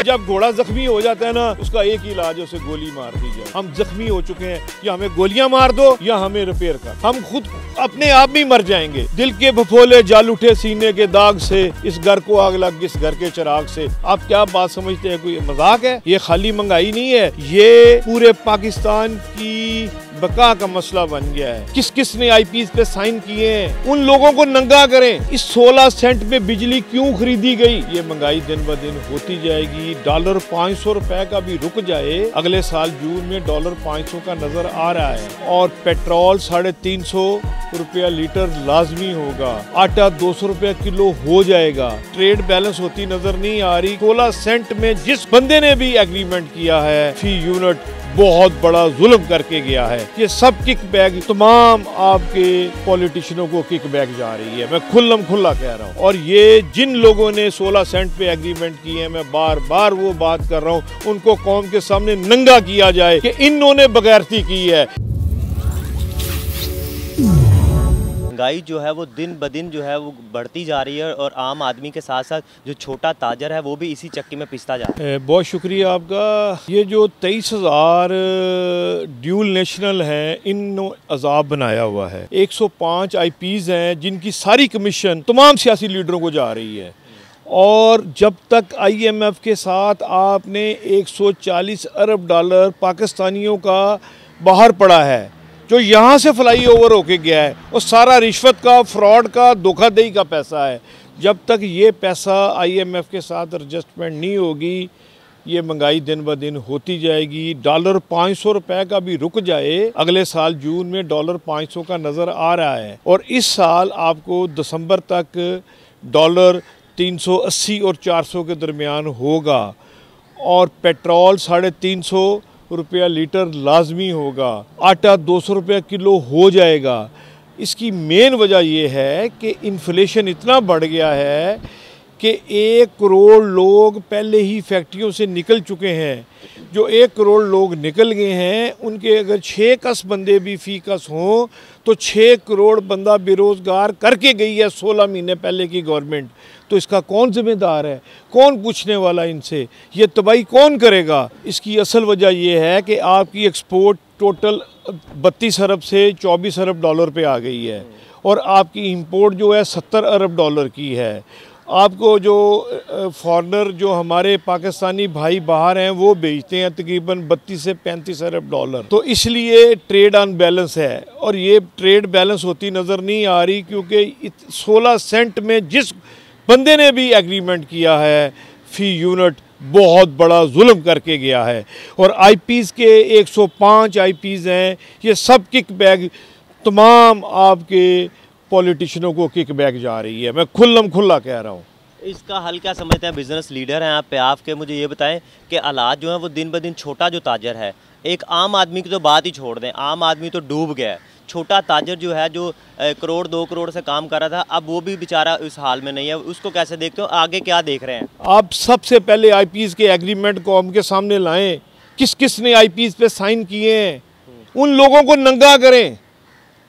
जब घोड़ा जख्मी हो जाता है ना, उसका एक ही इलाज है, उसे गोली मार दी जाए। हम जख्मी हो चुके हैं, या हमें गोलियां मार दो या हमें रिपेयर कर, हम खुद अपने आप ही मर जाएंगे। दिल के फफोले जाल उठे सीने के दाग से, इस घर को आग लग इस घर के चिराग से। आप क्या बात समझते हैं, कोई मजाक है? ये खाली महंगाई नहीं है, ये पूरे पाकिस्तान की बका का मसला बन गया है। किस किस ने आईपीएस पे साइन किए हैं, उन लोगों को नंगा करें। इस 16 सेंट में बिजली क्यों खरीदी गई? ये महंगाई दिन ब दिन होती जाएगी। डॉलर 500 रुपए का भी रुक जाए, अगले साल जून में डॉलर 500 का नजर आ रहा है। और पेट्रोल 350 रुपया लीटर लाजमी होगा, आटा 200 रुपया किलो हो जाएगा। ट्रेड बैलेंस होती नजर नहीं आ रही। 16 सेंट में जिस बंदे ने भी एग्रीमेंट किया है फी यूनिट, बहुत बड़ा जुल्म करके गया है। ये सब किक बैग तमाम आपके पॉलिटिशियनों को किक बैग जा रही है, मैं खुल्लम खुल्ला कह रहा हूँ। और ये जिन लोगों ने 16 सेंट पे एग्रीमेंट किए हैं, मैं बार बार वो बात कर रहा हूँ, उनको कौम के सामने नंगा किया जाए कि इन्होंने बगैरती की है। महंगाई जो है वो दिन ब दिन जो है वो बढ़ती जा रही है, और आम आदमी के साथ साथ जो छोटा ताजर है वो भी इसी चक्की में पिसता जा रहा है। बहुत शुक्रिया आपका। ये जो 23,000 ड्यूल नेशनल हैं, इन अजाब बनाया हुआ है। 105 आईपीज हैं जिनकी सारी कमीशन तमाम सियासी लीडरों को जा रही है। और जब तक IMF के साथ आपने 140 अरब डॉलर पाकिस्तानियों का बाहर पड़ा है, जो यहाँ से फ्लाई ओवर होके गया है, वो सारा रिश्वत का, फ्रॉड का, धोखाधड़ी का पैसा है। जब तक ये पैसा IMF के साथ एडजस्टमेंट नहीं होगी, ये महंगाई दिन ब दिन होती जाएगी। डॉलर 500 रुपए का भी रुक जाए, अगले साल जून में डॉलर 500 का नज़र आ रहा है। और इस साल आपको दिसंबर तक डॉलर 380 और 400 के दरमियान होगा। और पेट्रोल 350 रुपया लीटर लाजमी होगा, आटा 200 रुपया किलो हो जाएगा। इसकी मेन वजह यह है कि इन्फ्लेशन इतना बढ़ गया है कि 1 करोड़ लोग पहले ही फैक्ट्रियों से निकल चुके हैं। जो 1 करोड़ लोग निकल गए हैं, उनके अगर 6 कस बंदे भी फी कस हों तो 6 करोड़ बंदा बेरोज़गार करके गई है 16 महीने पहले की गवर्नमेंट। तो इसका कौन जिम्मेदार है, कौन पूछने वाला इनसे, ये तबाही कौन करेगा? इसकी असल वजह यह है कि आपकी एक्सपोर्ट टोटल 32 अरब से 24 अरब डॉलर पे आ गई है, और आपकी इंपोर्ट जो है 70 अरब डॉलर की है। आपको जो फॉरेनर जो हमारे पाकिस्तानी भाई बाहर हैं वो बेचते हैं तकरीबन 32 से 35 अरब डॉलर। तो इसलिए ट्रेड अनबैलेंस है, और ये ट्रेड बैलेंस होती नज़र नहीं आ रही, क्योंकि 16 सेंट में जिस बंदे ने भी एग्रीमेंट किया है फी यूनिट, बहुत बड़ा जुल्म करके गया है। और आईपीज के 105 आईपीज हैं, ये सब किक बैग तमाम आपके पॉलिटिशियनों को किक बैक जा रही है, मैं खुल्लम खुल्ला कह रहा हूँ। इसका हल क्या समझते हैं? बिजनेस लीडर हैं आप पे, आपके मुझे ये बताएं कि हालात जो हैं वो दिन ब दिन, छोटा जो ताजर है, एक आम आदमी की तो बात ही छोड़ दें, आम आदमी तो डूब गया है। छोटा ताजर जो है, जो करोड़ 2 करोड़ से काम कर रहा था, अब वो भी बेचारा इस हाल में नहीं है। उसको कैसे देखते हो, आगे क्या देख रहे हैं आप? सबसे पहले आईपीएस के एग्रीमेंट को हम के सामने लाएं, किस किस ने आईपीएस पे साइन किए हैं, उन लोगों को नंगा करें।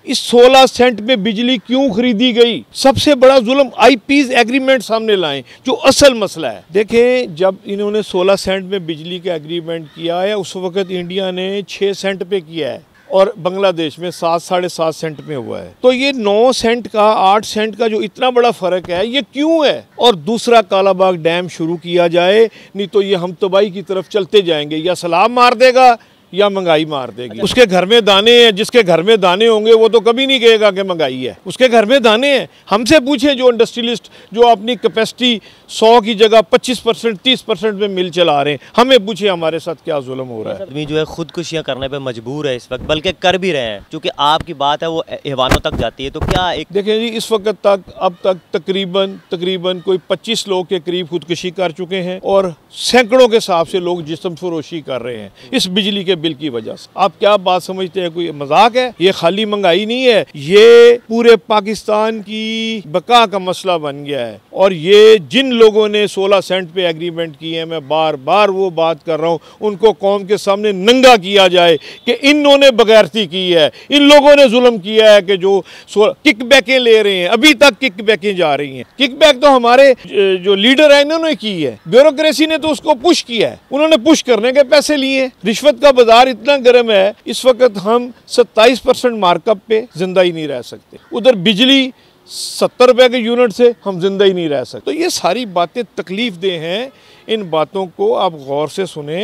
इस 16 सेंट में बिजली क्यों खरीदी गई? सबसे बड़ा जुल्म आईपीएस एग्रीमेंट सामने लाएं, जो असल मसला है। देखें, जब इन्होंने 16 सेंट में बिजली का एग्रीमेंट किया है, उस वक्त इंडिया ने 6 सेंट पे किया है, और बांग्लादेश में 7 साढ़े 7 सेंट में हुआ है। तो ये 9 सेंट का 8 सेंट का जो इतना बड़ा फर्क है, ये क्यों है? और दूसरा कालाबाग डैम शुरू किया जाए, नहीं तो ये हम तबाही की तरफ चलते जाएंगे। या सलाब मार देगा या महंगाई मार देगी। उसके घर में दाने हैं, जिसके घर में दाने होंगे वो तो कभी नहीं कहेगा कि महंगाई है। उसके घर में दाने हैं। हमसे पूछे जो इंडस्ट्रियलिस्ट जो अपनी कैपेसिटी 100 की जगह 25%, 30% में मिल चला रहे हैं, हमें पूछे हमारे साथ क्या जुल्म हो रहा है। आदमी जो है खुदकुशियां करने पे मजबूर है इस वक्त, बल्कि कर भी रहे हैं, क्योंकि आपकी बात है वो ऐवानों तक जाती है। तो क्या एक देखें जी, इस वक्त तक अब तक तकरीबन कोई 25 लोग के करीब खुदकुशी कर चुके हैं, और सैकड़ों के हिसाब से लोग जिस्म फरोशी कर रहे हैं इस बिजली के बिल की वजह से। आप क्या बात समझते हैं, कोई मजाक है? ये खाली महंगाई नहीं है, ये पूरे पाकिस्तान की बका का मसला बन गया है। और ये जिन लोगों ने 16 सेंट पे एग्रीमेंट किए हैं, मैं बार बार वो बात कर रहा हूँ, उनको कौम के सामने नंगा किया जाए कि इन्होंने बगैरती की है, इन लोगों ने जुल्म किया है कि जो किकबैकें ले रहे हैं, अभी तक किकबैकें जा रही हैं। किकबैक तो हमारे जो लीडर है इन्होंने की है, ब्यूरोक्रेसी ने तो उसको पुश किया है, उन्होंने पुश करने के पैसे लिए। रिश्वत का बाजार इतना गर्म है, इस वक्त हम 27% मार्कअप पे जिंदा ही नहीं रह सकते। उधर बिजली 70 रुपए के यूनिट से हम जिंदा ही नहीं रह सकते। तो ये सारी बातें तकलीफ दे हैं, इन बातों को आप गौर से सुने,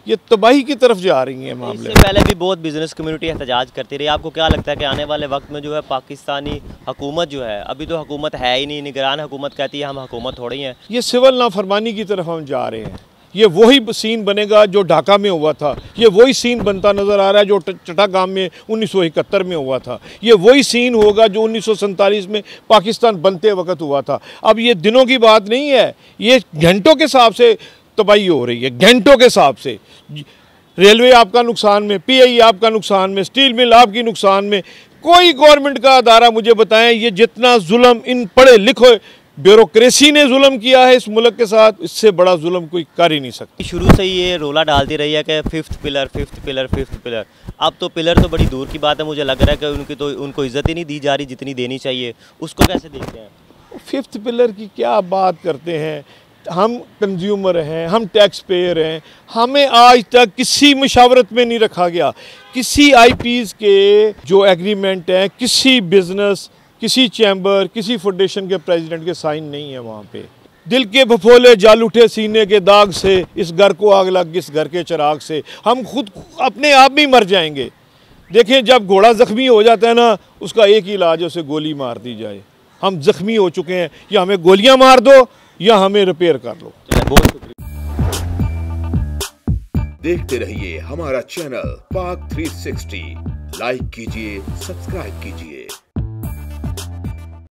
ये तबाही की तरफ जा रही हैं मामले। इससे पहले भी बहुत बिजनेस कम्युनिटी एहतजाज करती रही। आपको क्या लगता है कि आने वाले वक्त में जो है पाकिस्तानी हुकूमत जो है, अभी तो हुकूमत है ही नहीं, निगरान हुकूमत कहती है हम हुकूमत थोड़ी हैं, ये सिविल नाफरमानी की तरफ हम जा रहे हैं। ये वही सीन बनेगा जो ढाका में हुआ था, ये वही सीन बनता नज़र आ रहा है जो चट्टागाम में 1971 में हुआ था, ये वही सीन होगा जो 1947 में पाकिस्तान बनते वक्त हुआ था। अब ये दिनों की बात नहीं है, ये घंटों के हिसाब से तबाही हो रही है, घंटों के हिसाब से। रेलवे आपका नुकसान में, PI आपका नुकसान में, स्टील मिल आपकी नुकसान में। कोई गवर्नमेंट का अदारा मुझे बताएं, ये जितना जुल्म इन पढ़े लिखे ब्यूरोक्रेसी ने जुल्म किया है इस मुल्क के साथ, इससे बड़ा जुल्म कोई कर ही नहीं सकता। शुरू से ही ये रोला डालती रही है कि फिफ्थ पिलर। अब तो पिलर तो बड़ी दूर की बात है, मुझे लग रहा है कि उनको इज्जत ही नहीं दी जा रही जितनी देनी चाहिए। उसको कैसे देखते हैं? फिफ्थ पिलर की क्या बात करते हैं? हम कंज्यूमर हैं, हम टैक्स पेयर हैं, हमें आज तक किसी मुशावरत में नहीं रखा गया। किसी IPs के जो एग्रीमेंट हैं, किसी बिजनेस, किसी चैम्बर, किसी फेडरेशन के प्रेसिडेंट के साइन नहीं है वहाँ पे। दिल के फफोले जाल उठे सीने के दाग से, इस घर को आग लग इस घर के चिराग से, हम खुद अपने आप ही मर जाएंगे। देखें, जब घोड़ा जख्मी हो जाता है ना, उसका एक ही इलाज है, उसे गोली मार दी जाए। हम जख्मी हो चुके हैं, या हमें गोलियां मार दो या हमें रिपेयर कर लो। बहुत शुक्रिया। देखते रहिए हमारा चैनल पाक 360, लाइक कीजिए, सब्सक्राइब कीजिए।